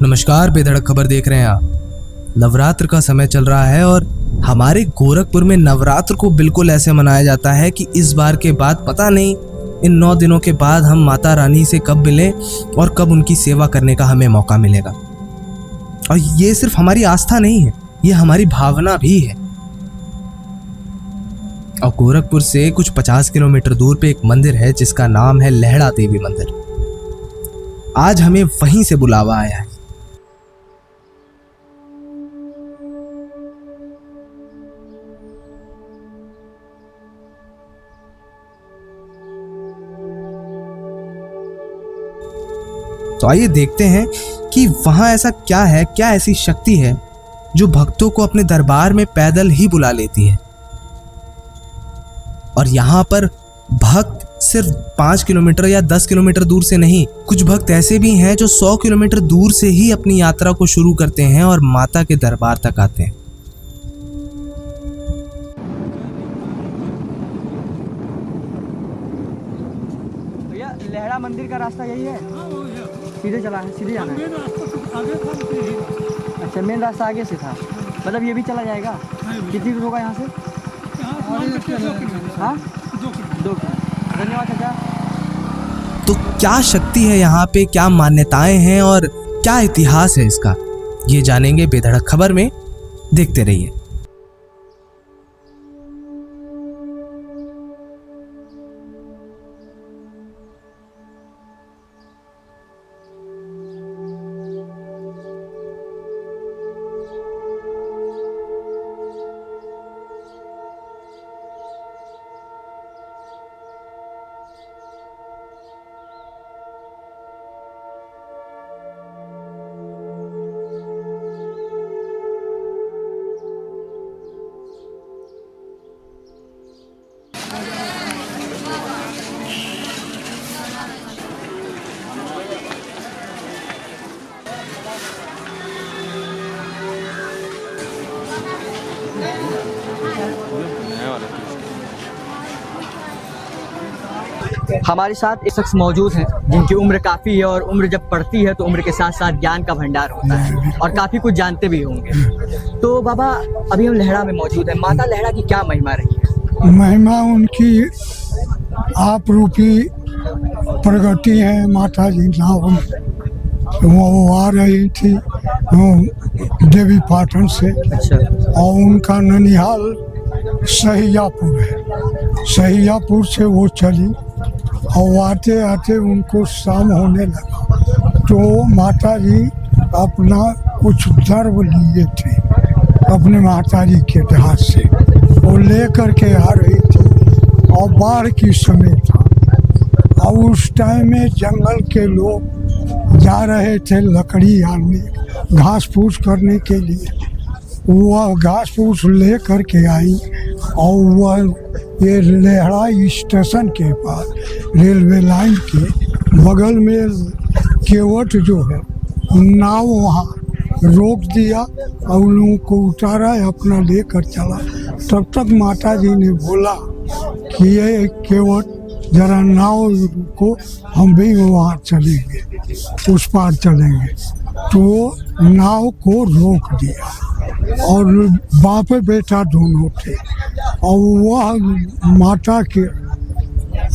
नमस्कार, बेधड़क खबर देख रहे हैं आप। नवरात्र का समय चल रहा है और हमारे गोरखपुर में नवरात्र को बिल्कुल ऐसे मनाया जाता है कि इस बार के बाद पता नहीं इन 9 दिनों के बाद हम माता रानी से कब मिलें और कब उनकी सेवा करने का हमें मौका मिलेगा। और ये सिर्फ हमारी आस्था नहीं है, ये हमारी भावना भी है। और गोरखपुर से कुछ 50 किलोमीटर दूर पे एक मंदिर है जिसका नाम है लहड़ा देवी मंदिर। आज हमें वहीं से बुलावा आया है। तो आइए देखते हैं कि वहां ऐसा क्या है, क्या ऐसी शक्ति है जो भक्तों को अपने दरबार में पैदल ही बुला लेती है। और यहाँ पर भक्त सिर्फ 5 किलोमीटर या 10 किलोमीटर दूर से नहीं, कुछ भक्त ऐसे भी हैं जो 100 किलोमीटर दूर से ही अपनी यात्रा को शुरू करते हैं और माता के दरबार तक आते हैं। भैया, लहड़ा मंदिर का रास्ता यही है? सीधे चला है, सीधे जाना है? अच्छा, मेन रास्ता आगे से था, मतलब ये भी चला जाएगा? कितनी दूर होगा यहाँ से? हाँ, 2 किलोमीटर। धन्यवाद चाचा। तो क्या शक्ति है यहाँ पे, क्या मान्यताएं हैं और क्या इतिहास है इसका, ये जानेंगे बेधड़क खबर में। देखते रहिए। हमारे साथ एक शख्स मौजूद हैं जिनकी उम्र काफ़ी है और उम्र जब बढ़ती है तो उम्र के साथ साथ ज्ञान का भंडार होता है और काफ़ी कुछ जानते भी होंगे। तो बाबा, अभी हम लहड़ा में मौजूद हैं। माता लहड़ा की क्या महिमा रही है? महिमा उनकी आप रूपी प्रगति है। माता जी नाव में वो आ रही थी देवी पाटन से। अच्छा। और उनका ननिहाल सहियापुर है। सहियापुर से वो चली और आते आते उनको शाम होने लगा तो माता जी अपना कुछ द्रव्य लिए थे अपने माता जी के हाथ से, वो ले करके आ रही थी और बाढ़ की समय था। और उस टाइम में जंगल के लोग जा रहे थे लकड़ी आने, घास फूस करने के लिए। वह घास फूस ले करके आई और वह ये लहड़ा स्टेशन के पास रेलवे लाइन के बगल में केवट जो है नाव वहाँ रोक दिया और उन लोगों को उतारा, अपना लेकर चला। तब तक माता जी ने बोला कि ये केवट जरा नाव को, हम भी वहाँ चलेंगे, उस पार चलेंगे। तो नाव को रोक दिया और बाप बेटा दोनों थे। और वह माता के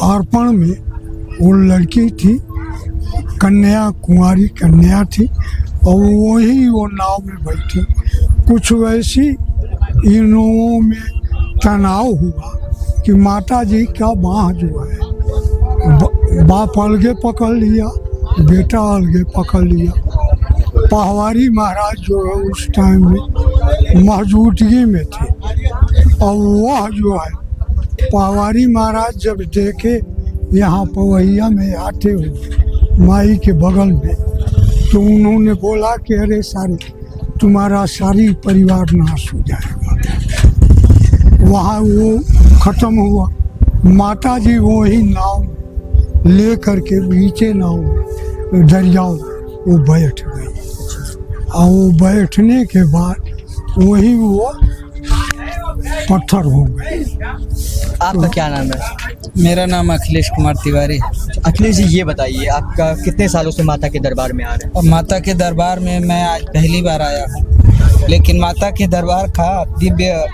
अर्पण में वो लड़की थी, कन्या, कुंवारी कन्या थी और वही वो नाव में बैठी। कुछ वैसी इन लोगों में तनाव हुआ कि माता जी का बाँह जो है बाप अलगे पकड़ लिया, बेटा अलगे पकड़ लिया। पहवारी महाराज जो है उस टाइम में मौजूदगी में थे और वह जो है पहवारी महाराज जब देखे यहाँ पवैया में आते हुए माई के बगल में, तो उन्होंने बोला कि अरे सारे तुम्हारा सारी परिवार नाश हो जाएगा। वहाँ वो खत्म हुआ। माता जी वही नाव ले करके नीचे नाव में दरियाओं वो बैठ गई और वो बैठने के बाद वही वो पत्थर हो गए। आपका क्या नाम है? मेरा नाम अखिलेश कुमार तिवारी। अखिलेश जी, ये बताइए आपका कितने सालों से माता के दरबार में आ रहे हैं? और माता के दरबार में मैं आज पहली बार आया हूँ, लेकिन माता के दरबार का दिव्य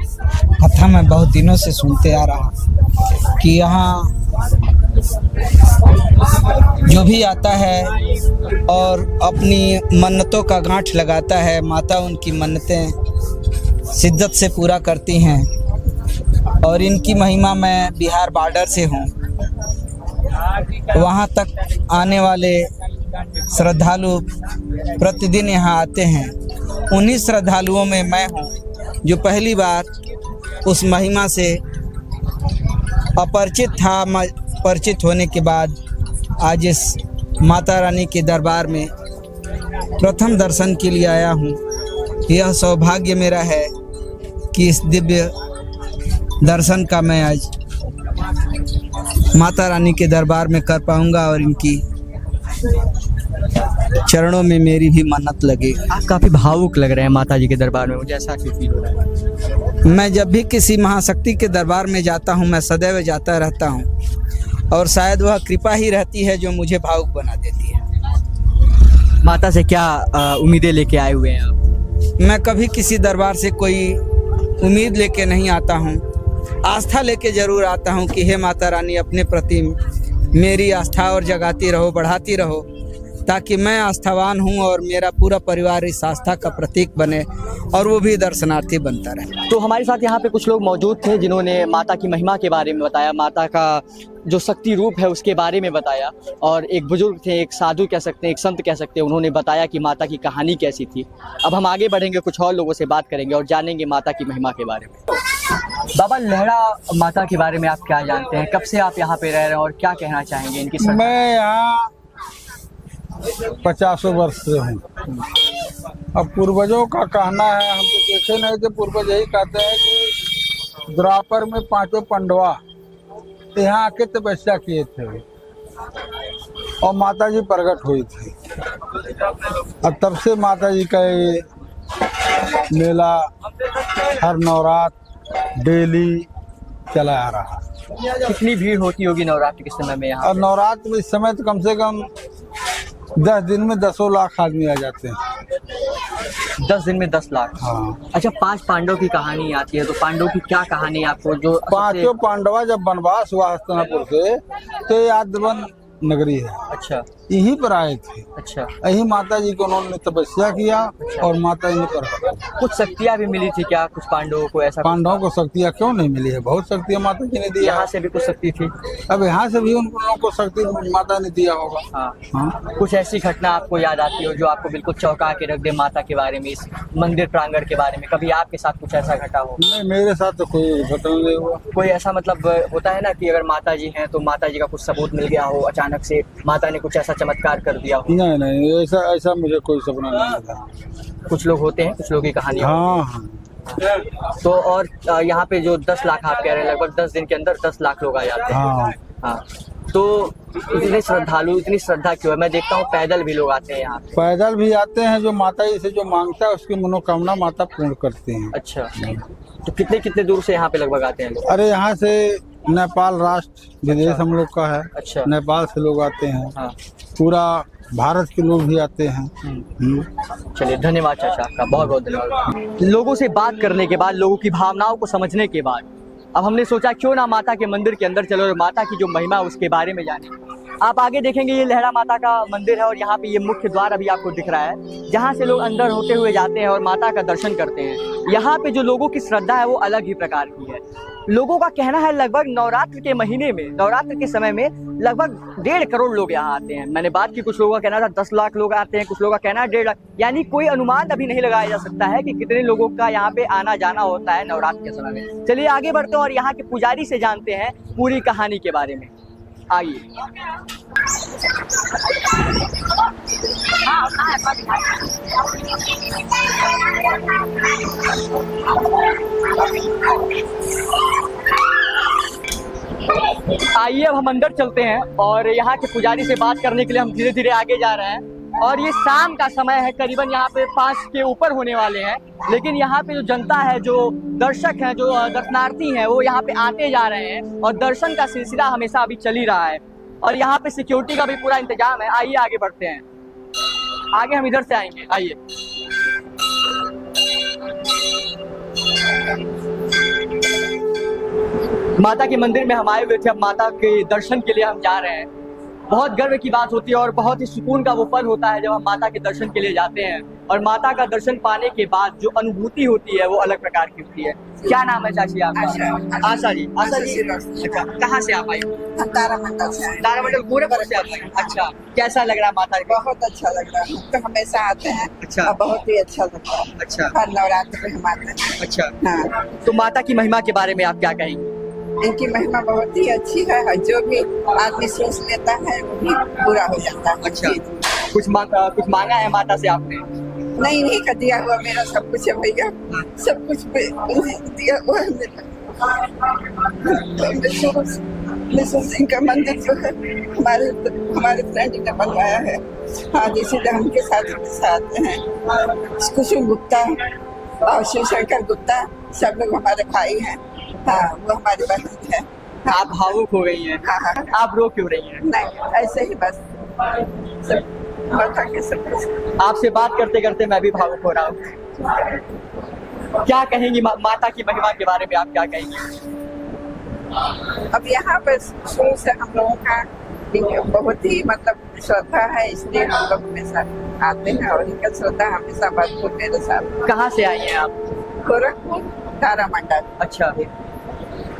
कथा मैं बहुत दिनों से सुनते आ रहा हूँ कि यहाँ जो भी आता है और अपनी मन्नतों का गांठ लगाता है, माता उनकी मन्नतें शिद्दत से पूरा करती हैं। और इनकी महिमा, मैं बिहार बॉर्डर से हूँ, वहाँ तक आने वाले श्रद्धालु प्रतिदिन यहाँ आते हैं। उन्हीं श्रद्धालुओं में मैं हूँ जो पहली बार उस महिमा से अपरिचित था। परिचित होने के बाद आज इस माता रानी के दरबार में प्रथम दर्शन के लिए आया हूँ। यह सौभाग्य मेरा है कि इस दिव्य दर्शन का मैं आज माता रानी के दरबार में कर पाऊंगा और इनकी चरणों में मेरी भी मन्नत लगे। आप काफ़ी भावुक लग रहे हैं माता जी के दरबार में, मुझे ऐसा फील हो रहा है। मैं जब भी किसी महाशक्ति के दरबार में जाता हूँ, मैं सदैव जाता रहता हूँ और शायद वह कृपा ही रहती है जो मुझे भावुक बना देती है। माता से क्या उम्मीदें लेके आए हुए हैं आप? मैं कभी किसी दरबार से कोई उम्मीद लेके नहीं आता हूँ, आस्था लेके जरूर आता हूँ कि हे माता रानी, अपने प्रति मेरी आस्था और जगाती रहो, बढ़ाती रहो, ताकि मैं आस्थावान हूँ और मेरा पूरा परिवार इस आस्था का प्रतीक बने और वो भी दर्शनार्थी बनता रहे। तो हमारे साथ यहाँ पे कुछ लोग मौजूद थे जिन्होंने माता की महिमा के बारे में बताया, माता का जो शक्ति रूप है उसके बारे में बताया। और एक बुजुर्ग थे, एक साधु कह सकते हैं, एक संत कह सकते हैं, उन्होंने बताया कि माता की कहानी कैसी थी। अब हम आगे बढ़ेंगे, कुछ और लोगों से बात करेंगे और जानेंगे माता की महिमा के बारे में। बाबा, लहड़ा माता के बारे में आप क्या जानते हैं? कब से आप यहाँ पे रह रहे हैं और क्या कहना चाहेंगे इनकी श्रद्धा? मैं यहाँ 50 वर्ष से हूँ। अब पूर्वजों का कहना है, हम तो देखे नहीं थे, पूर्वज यही कहते हैं कि द्वापर में 5 पांडवा यहाँ आके तपस्या किए थे और माता जी प्रकट हुई थी। और तब से माता जी का ये मेला हर नवरात्र डेली चला आ रहा। कितनी भीड़ होती होगी नवरात्र के समय में यहाँ? और नवरात्र में इस समय तो कम से कम 10 दिन में 10 लाख आदमी आ जाते हैं। 10 दिन में 10 लाख? हाँ। अच्छा, 5 पांडव की कहानी आती है, तो पांडव की क्या कहानी आपको? जो 5 पांडवा जब वनवास हुआ हस्तिनापुर से, तो ये यादवन नगरी है, अच्छा, यहीं पर आए थे। अच्छा, यही माता जी को उन्होंने तपस्या किया और माता जी ने कुछ शक्तियाँ भी मिली थी क्या कुछ पांडवों को? ऐसा पांडवों को शक्तियाँ क्यों नहीं मिली है? बहुत शक्तियाँ माता जी ने दिया। यहाँ से भी कुछ शक्ति थी? अब यहाँ से भी उन लोगों को शक्ति माता ने दिया होगा। हाँ। हाँ। कुछ ऐसी घटना आपको याद आती हो जो आपको बिल्कुल चौंका के रख दे माता के बारे में, इस मंदिर प्रांगण के बारे में? कभी आपके साथ कुछ ऐसा घटा हो? नहीं, मेरे साथ तो कोई घटना नहीं हुआ। कोई ऐसा मतलब होता है ना कि अगर माता जी हैं तो माता जी का कुछ सबूत मिल गया हो, अचानक से माता ने कुछ ऐसा चमत्कार कर दिया हो? नहीं नहीं, ऐसा मुझे कोई सपना नहीं था। कुछ लोग होते हैं, कुछ लोगों की कहानी। हाँ हाँ। तो और यहाँ पे जो 10 लाख आप कह रहे हैं, लगभग 10 दिन के अंदर 10 लाख लोग आ जाते हैं। हाँ हाँ। तो इतने श्रद्धालु, इतनी श्रद्धा क्यों है? मैं देखता हूँ पैदल भी लोग आते हैं यहाँ पे। पैदल भी आते हैं, जो माता जी से जो मांगता है उसकी मनोकामना माता पूर्ण करती हैं। अच्छा, तो कितने कितने दूर से यहाँ पे लगभग आते हैं लोग? अरे यहाँ से नेपाल राष्ट्र विदेश हम लोग का है। अच्छा। नेपाल से लोग आते हैं। हाँ। पूरा भारत के लोग भी आते हैं। चलिए, धन्यवाद चाचा, आपका बहुत बहुत धन्यवाद। लोगों से बात करने के बाद, लोगों की भावनाओं को समझने के बाद, अब हमने सोचा क्यों ना माता के मंदिर के अंदर चलो और माता की जो महिमा है उसके बारे में जाने। आप आगे देखेंगे ये लहड़ा माता का मंदिर है और यहाँ पे ये मुख्य द्वार अभी आपको दिख रहा है, जहाँ से लोग अंदर होते हुए जाते हैं और माता का दर्शन करते हैं। यहाँ पे जो लोगों की श्रद्धा है वो अलग ही प्रकार की है। लोगों का कहना है लगभग नवरात्र के महीने में, नवरात्र के समय में लगभग 1.5 करोड़ लोग यहाँ आते हैं। मैंने बात की, कुछ लोगों का कहना था 10 लाख लोग आते हैं, कुछ लोगों का कहना है 1.5 लाख। यानी कोई अनुमान अभी नहीं लगाया जा सकता है कि कितने लोगों का यहाँ पे आना जाना होता है नवरात्र के समय में। चलिए आगे बढ़ते हैं और यहाँ के पुजारी से जानते हैं पूरी कहानी के बारे में। आइए। आइए अब हम अंदर चलते हैं और यहाँ के पुजारी से बात करने के लिए हम धीरे धीरे आगे जा रहे हैं। और ये शाम का समय है, करीबन यहाँ पे 5 के ऊपर होने वाले हैं, लेकिन यहाँ पे जो जनता है, जो दर्शक हैं, जो दर्शनार्थी हैं, वो यहाँ पे आते जा रहे हैं और दर्शन का सिलसिला हमेशा अभी चल ही रहा है और यहाँ पे सिक्योरिटी का भी पूरा इंतजाम है। आइए आगे बढ़ते हैं, आगे हम इधर से आएंगे। आइए माता के मंदिर में हम आए हुए थे, अब माता के दर्शन के लिए हम जा रहे हैं। बहुत गर्व की बात होती है और बहुत ही सुकून का वो पल होता है जब हम माता के दर्शन के लिए जाते हैं और माता का दर्शन पाने के बाद जो अनुभूति होती है वो अलग प्रकार की होती है। क्या नाम है चाची आपका? आशा जी। आशा जी, अच्छा, कहाँ से आप आई? तारामंडल से आए। तारामंडल गोरखपुर से आप आई? अच्छा, कैसा लग रहा है माता का? बहुत अच्छा लग रहा है, तो हमेशा आते हैं। अच्छा। और बहुत ही अच्छा लगता है। अच्छा। हर नवरात्र में हम आते हैं। अच्छा, हाँ, तो माता की महिमा के बारे में आप क्या कहेंगे? इनकी महिमा बहुत ही अच्छी है और जो भी आदमी सोच लेता है वो भी पूरा हो जाता है। अच्छा, जी। कुछ मांगा है माता से आपने? नहीं का दिया हुआ मेरा सब कुछ है भैया, सब कुछ दिया हुआ है मेरा। तो विष्णु सिंह का मंदिर जो है हमारे फ्रेंड ने बनवाया है। हाँ, इसीलिए हम के साथ आते हैं। कुसुम गुप्ता और शिवशंकर गुप्ता सब लोग हमारे भाई हैं। हाँ, वो हमारी बहन है। आप भावुक हो गई हैं। हाँ, हाँ। आप रो क्यों रही हैं? नहीं, ऐसे ही बस सब माता के सब। आपसे बात करते करते मैं भी भावुक हो रहा हूँ। क्या कहेंगी माता की महिमा के बारे में, आप क्या कहेंगी? अब यहाँ पर शुरू से हम लोगों का बहुत ही मतलब श्रद्धा है, इसलिए हम लोग हमेशा आते हैं और इनका श्रद्धा हमेशा भरपूर मेरे साथ। कहाँ से आई हैं आप? गोरखपुर तारामंडल। अच्छा,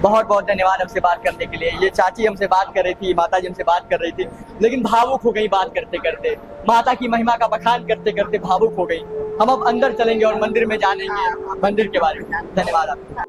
बहुत बहुत धन्यवाद हमसे बात करने के लिए। ये चाची हमसे बात कर रही थी, माता जी हमसे बात कर रही थी, लेकिन भावुक हो गई बात करते करते, माता की महिमा का बखान करते करते भावुक हो गई। हम अब अंदर चलेंगे और मंदिर में जानेंगे मंदिर के बारे में। धन्यवाद आपका।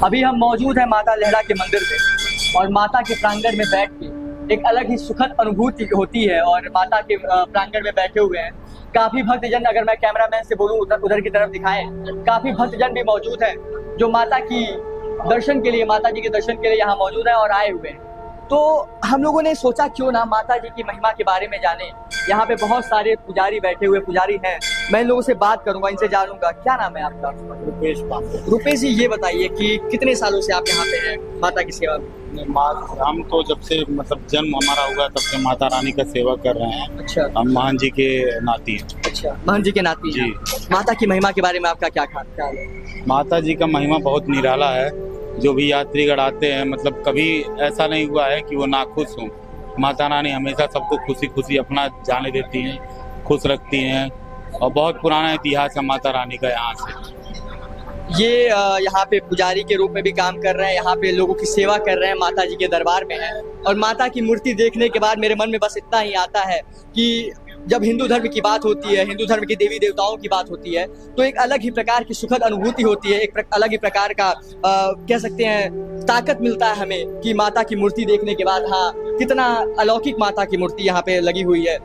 अभी हम मौजूद हैं माता लहड़ा के मंदिर में और माता के प्रांगण में बैठ के एक अलग ही सुखद अनुभूति होती है और माता के प्रांगण में बैठे हुए हैं काफी भक्तजन। अगर मैं कैमरामैन से बोलूं उधर की तरफ दिखाएं, काफी भक्तजन भी मौजूद हैं जो माता की दर्शन के लिए, माता जी के दर्शन के लिए यहाँ मौजूद है और आए हुए हैं। तो हम लोगों ने सोचा क्यों ना माता जी की महिमा के बारे में जाने। यहाँ पे बहुत सारे पुजारी बैठे हुए पुजारी हैं, मैं इन लोगों से बात करूंगा, इनसे जानूंगा। क्या नाम है आपका? रुपेश पांडे। रुपेश जी, ये बताइए कि कितने सालों से आप यहाँ पे हैं माता की सेवा में? हम तो जब से मतलब जन्म हमारा हुआ तब से माता रानी का सेवा कर रहे हैं। अच्छा, हम महान जी के नाती हैं। अच्छा, महन जी के नाती जी। माता की महिमा के बारे में आपका क्या ख्याल है? माता जी का महिमा बहुत निराला है। जो भी यात्रीगण आते हैं, मतलब कभी ऐसा नहीं हुआ है कि वो नाखुश हों। माता रानी हमेशा सबको खुशी खुशी अपना जाने देती हैं, खुश रखती हैं और बहुत पुराना इतिहास है माता रानी का यहाँ से। ये यहाँ पे पुजारी के रूप में भी काम कर रहे हैं, यहाँ पे लोगों की सेवा कर रहे हैं, माता जी के दरबार में हैं। और माता की मूर्ति देखने के बाद मेरे मन में बस इतना ही आता है कि जब हिंदू धर्म की बात होती है, हिंदू धर्म की देवी देवताओं की बात होती है, तो एक अलग ही प्रकार की सुखद अनुभूति होती है, एक अलग ही प्रकार का कह सकते हैं ताकत मिलता है हमें कि माता की मूर्ति देखने के बाद, हाँ, कितना अलौकिक माता की मूर्ति यहाँ पे लगी हुई है।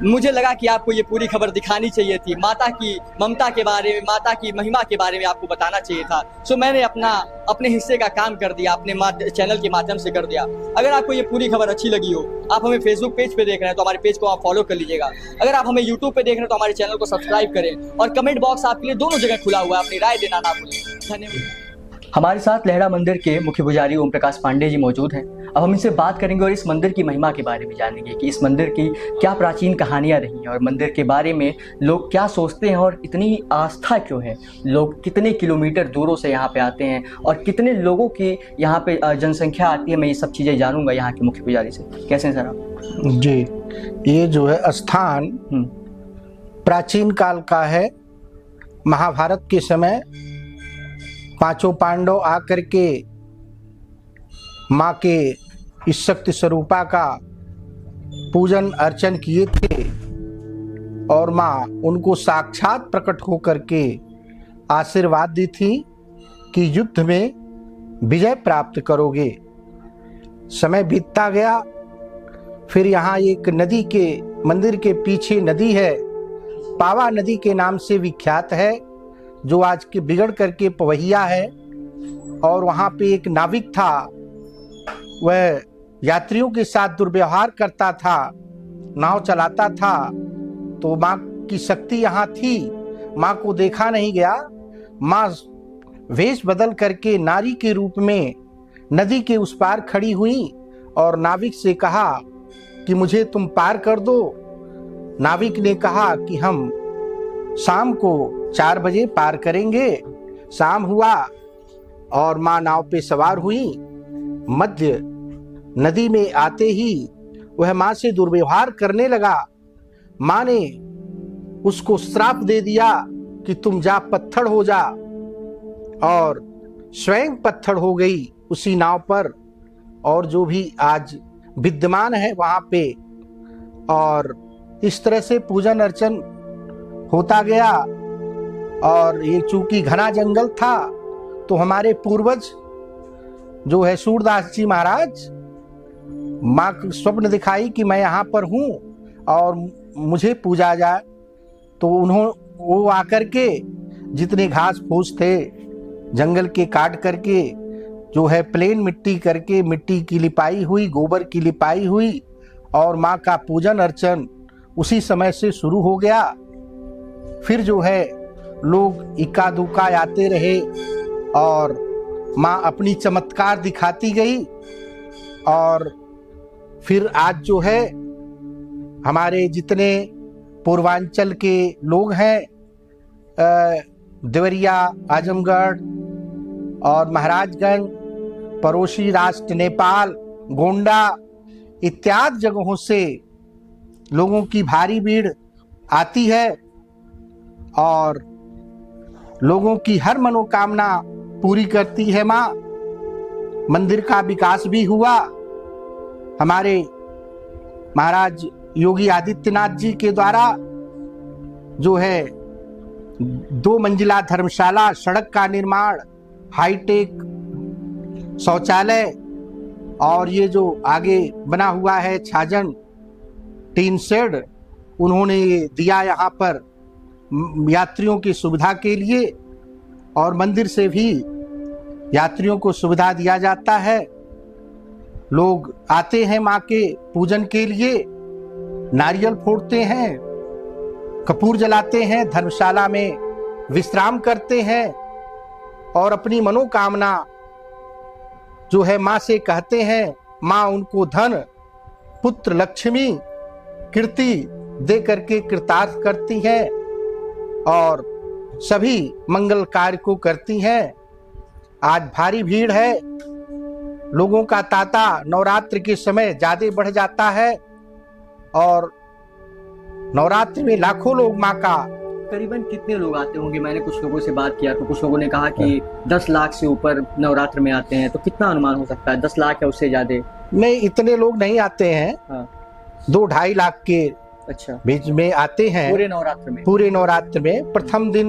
मुझे लगा कि आपको ये पूरी खबर दिखानी चाहिए थी, माता की ममता के बारे में, माता की महिमा के बारे में आपको बताना चाहिए था। सो मैंने अपने हिस्से का काम कर दिया, अपने चैनल के माध्यम से कर दिया। अगर आपको ये पूरी खबर अच्छी लगी हो, आप हमें फेसबुक पेज पे देख रहे हैं तो हमारे पेज को आप फॉलो कर लीजिएगा। अगर आप हमें यूट्यूब पे देख रहे हैं तो हमारे चैनल को सब्सक्राइब करें और कमेंट बॉक्स आपके लिए दोनों जगह खुला हुआ है, अपनी राय देना ना भूलें। धन्यवाद। हमारे साथ लहड़ा मंदिर के मुख्य पुजारी ओम प्रकाश पांडे जी मौजूद हैं। अब हम इनसे बात करेंगे और इस मंदिर की महिमा के बारे में जानेंगे कि इस मंदिर की क्या प्राचीन कहानियां रही हैं और मंदिर के बारे में लोग क्या सोचते हैं और इतनी आस्था क्यों है, लोग कितने किलोमीटर दूरों से यहाँ पे आते हैं और कितने लोगों की यहाँ पे जनसंख्या आती है। मैं ये सब चीज़ें जानूंगा यहाँ के मुख्य पुजारी से। कैसे हैं सर आप? जी, ये जो है स्थान प्राचीन काल का है। महाभारत के समय पांचों पांडव आकर के माँ के इस शक्ति स्वरूपा का पूजन अर्चन किए थे और माँ उनको साक्षात प्रकट होकर के आशीर्वाद दी थी कि युद्ध में विजय प्राप्त करोगे। समय बीतता गया, फिर यहाँ एक नदी के मंदिर के पीछे नदी है, पावा नदी के नाम से विख्यात है, जो आज के बिगड़ करके पवैया है। और वहाँ पे एक नाविक था, वह यात्रियों के साथ दुर्व्यवहार करता था, नाव चलाता था। तो माँ की शक्ति यहाँ थी, माँ को देखा नहीं गया। माँ वेश बदल करके नारी के रूप में नदी के उस पार खड़ी हुई और नाविक से कहा कि मुझे तुम पार कर दो। नाविक ने कहा कि हम शाम को 4 बजे पार करेंगे। शाम हुआ और माँ नाव पे सवार हुई। मध्य नदी में आते ही वह माँ से दुर्व्यवहार करने लगा। माँ ने उसको श्राप दे दिया कि तुम जा पत्थर हो जा, और स्वयं पत्थर हो गई उसी नाव पर, और जो भी आज विद्यमान है वहां पे। और इस तरह से पूजन अर्चन होता गया। और ये चूंकि घना जंगल था, तो हमारे पूर्वज जो है सूरदास जी महाराज, माँ को स्वप्न दिखाई कि मैं यहाँ पर हूँ और मुझे पूजा जाए। तो वो आकर के जितने घास फूस थे जंगल के काट करके, जो है प्लेन मिट्टी करके, मिट्टी की लिपाई हुई, गोबर की लिपाई हुई, और माँ का पूजन अर्चन उसी समय से शुरू हो गया। फिर जो है लोग इक्का दुक्का आते रहे और माँ अपनी चमत्कार दिखाती गई। और फिर आज जो है हमारे जितने पूर्वांचल के लोग हैं, देवरिया, आजमगढ़ और महाराजगंज, पड़ोसी राष्ट्र नेपाल, गोंडा इत्यादि जगहों से लोगों की भारी भीड़ आती है और लोगों की हर मनोकामना पूरी करती है माँ। मंदिर का विकास भी हुआ। हमारे महाराज योगी आदित्यनाथ जी के द्वारा जो है 2 मंजिला धर्मशाला, सड़क का निर्माण, हाईटेक शौचालय, और ये जो आगे बना हुआ है छाजन टीन शेड, उन्होंने ये दिया यहाँ पर यात्रियों की सुविधा के लिए। और मंदिर से भी यात्रियों को सुविधा दिया जाता है। लोग आते हैं माँ के पूजन के लिए, नारियल फोड़ते हैं, कपूर जलाते हैं, धर्मशाला में विश्राम करते हैं और अपनी मनोकामना जो है माँ से कहते हैं। माँ उनको धन, पुत्र, लक्ष्मी, कीर्ति दे करके कृतार्थ करती हैं और सभी मंगल कार्य को करती हैं। आज भारी भीड़ है, लोगों का तांता नवरात्र के समय ज्यादा बढ़ जाता है और नवरात्र में लाखों लोग माँ का। करीबन कितने लोग आते होंगे? मैंने कुछ लोगों से बात किया तो कुछ लोगों ने कहा कि 10 लाख से ऊपर नवरात्र में आते हैं। तो कितना अनुमान हो सकता है, 10 लाख या उससे ज्यादा? नहीं, इतने लोग नहीं आते हैं। हाँ। 2-2.5 लाख के अच्छा बीच में आते हैं पूरे नवरात्र में। पूरे नवरात्र में प्रथम दिन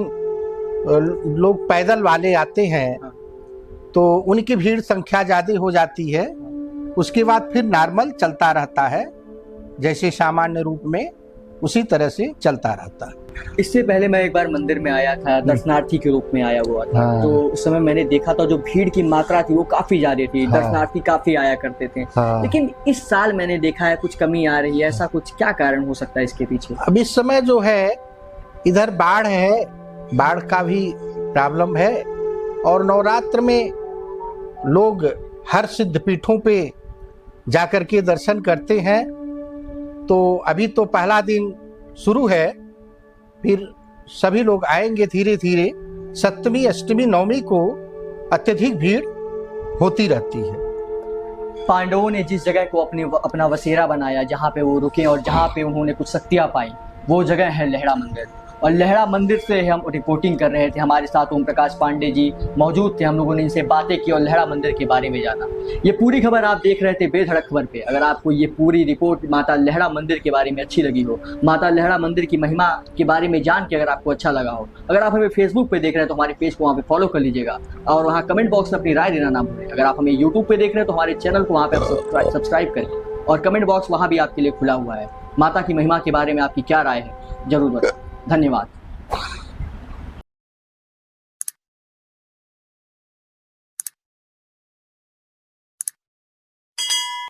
लोग पैदल वाले आते हैं। हाँ। तो उनकी भीड़ संख्या ज्यादा हो जाती है। उसके बाद फिर नॉर्मल चलता रहता है, जैसे सामान्य रूप में उसी तरह से चलता रहता है। इससे पहले मैं एक बार मंदिर में आया था, दर्शनार्थी के रूप में आया हुआ था। हाँ। तो उस समय मैंने देखा था जो भीड़ की मात्रा थी वो काफी ज्यादा थी। हाँ। दर्शनार्थी काफी आया करते थे। हाँ। लेकिन इस साल मैंने देखा है कुछ कमी आ रही है। ऐसा कुछ क्या कारण हो सकता है इसके पीछे? अब इस समय जो है इधर बाढ़ है, बाढ़ का भी प्रॉब्लम है और नवरात्र में लोग हर सिद्ध पीठों पे जाकर के दर्शन करते हैं। तो अभी तो पहला दिन शुरू है, फिर सभी लोग आएंगे धीरे धीरे। 7वीं, 8वीं, 9वीं को अत्यधिक भीड़ होती रहती है। पांडवों ने जिस जगह को अपना बसेरा बनाया, जहाँ पे वो रुके और जहाँ पे उन्होंने कुछ शक्तियाँ पाई, वो जगह है लेहड़ा मंदिर। और लहरा मंदिर से हम रिपोर्टिंग कर रहे थे। हमारे साथ ओम प्रकाश पांडे जी मौजूद थे। हम लोगों ने इनसे बातें की और लहरा मंदिर के बारे में जाना। ये पूरी खबर आप देख रहे थे बेधड़क खबर पे। अगर आपको ये पूरी रिपोर्ट माता लहरा मंदिर के बारे में अच्छी लगी हो, माता लहरा मंदिर की महिमा के बारे में जान के अगर आपको अच्छा लगा हो, अगर आप हमें फेसबुक पे देख रहे हैं तो हमारे पेज को वहाँ पे फॉलो कर लीजिएगा और वहाँ कमेंट बॉक्स में अपनी राय देना ना भूलें। अगर आप हमें यूट्यूब पे देख रहे हैं तो हमारे चैनल को वहाँ पे आप सब्सक्राइब करें और कमेंट बॉक्स वहाँ भी आपके लिए खुला हुआ है। माता की महिमा के बारे में आपकी क्या राय है जरूर बताएं। धन्यवाद।